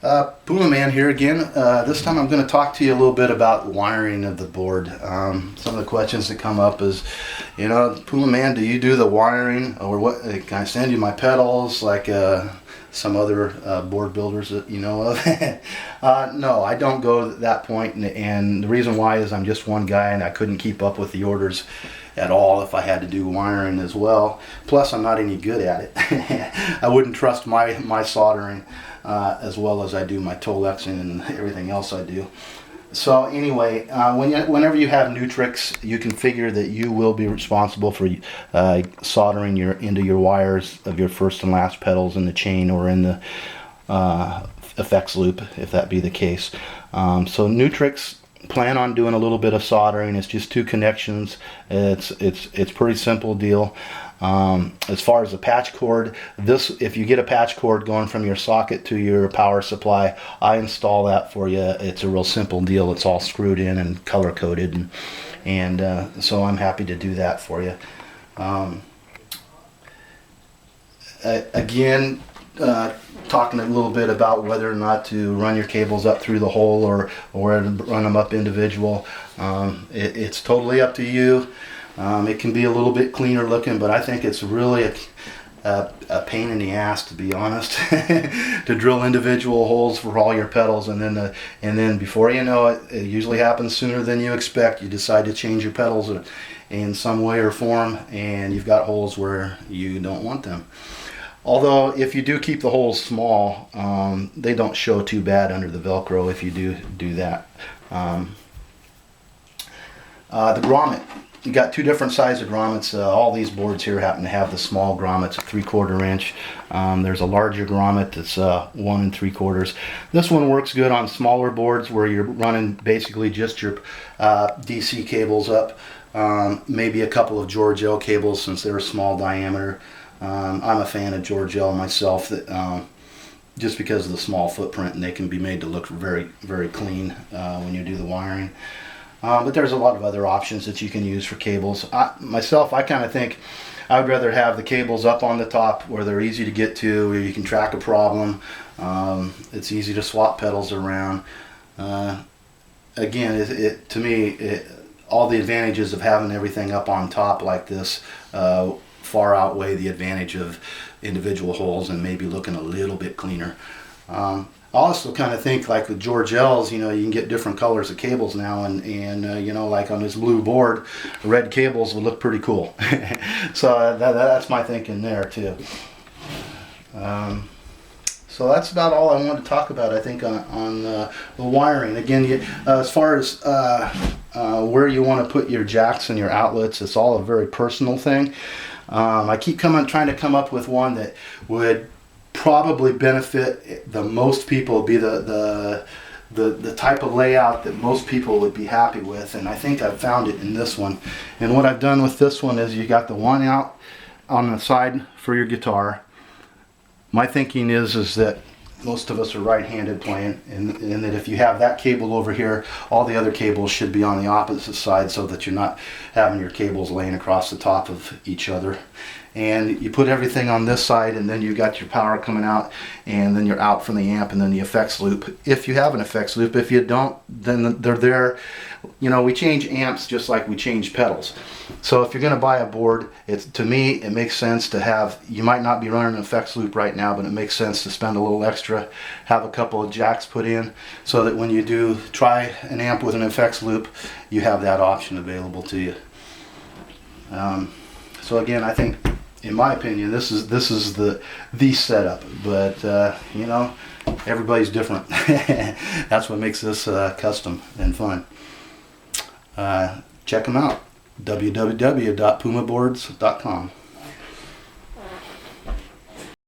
Pumaman here again. This time I'm going to talk to you a little bit about wiring of the board. Some of the questions that come up is, Pumaman, do you do the wiring, or what? Can I send you my pedals like some other board builders that you know of? No, I don't go to that point, and the reason why is I'm just one guy and I couldn't keep up with the orders at all if I had to do wiring as well. Plus, I'm not any good at it. I wouldn't trust my soldering as well as I do my Tolexing and everything else I do. So anyway, whenever you have new tricks, you can figure that you will be responsible for soldering into your wires of your first and last pedals in the chain or in the effects loop, if that be the case. So new tricks, plan on doing a little bit of soldering. It's just two connections. It's pretty simple deal. As far as the patch cord, if you get a patch cord going from your socket to your power supply, I install that for you. It's a real simple deal. It's all screwed in and color coded, and so I'm happy to do that for you. Again, talking a little bit about whether or not to run your cables up through the hole or run them up individual. It's totally up to you. It can be a little bit cleaner looking, but I think it's really a pain in the ass, to be honest, to drill individual holes for all your pedals, and then before you know it, it usually happens sooner than you expect. You decide to change your pedals in some way or form, and you've got holes where you don't want them. Although if you do keep the holes small, they don't show too bad under the Velcro if you do that. The grommet. You got two different sizes of grommets. All these boards here happen to have the small grommets, a 3/4 inch. There's a larger grommet that's 1 3/4. This one works good on smaller boards where you're running basically just your DC cables up, maybe a couple of George L cables since they're a small diameter. I'm a fan of George L myself, just because of the small footprint, and they can be made to look very, very clean when you do the wiring. But there's a lot of other options that you can use for cables. I kind of think I would rather have the cables up on the top where they're easy to get to, where you can track a problem. It's easy to swap pedals around. Again, to me, all the advantages of having everything up on top like this far outweigh the advantage of individual holes and maybe looking a little bit cleaner. I also kind of think, like with George L's, you can get different colors of cables now, and like on this blue board, red cables would look pretty cool. So that's my thinking there too. So that's about all I wanted to talk about, I think, on the wiring. Again, as far as where you want to put your jacks and your outlets, it's all a very personal thing. I keep trying to come up with one that would probably benefit the most people, be the type of layout that most people would be happy with, and I think I've found it in this one. And what I've done with this one is you got the one out on the side for your guitar. My thinking is that most of us are right-handed playing, and that if you have that cable over here, all the other cables should be on the opposite side so that you're not having your cables laying across the top of each other. And you put everything on this side, and then you got your power coming out, and then you're out from the amp, and then the effects loop. If you have an effects loop, if you don't, then they're there. We change amps just like we change pedals. So if you're going to buy a board, to me, it makes sense to have, you might not be running an effects loop right now, but it makes sense to spend a little extra, have a couple of jacks put in, so that when you do try an amp with an effects loop, you have that option available to you. So again, I think, in my opinion, this is the setup, but everybody's different. That's what makes this custom and fun. Check them out, www.pumaboards.com.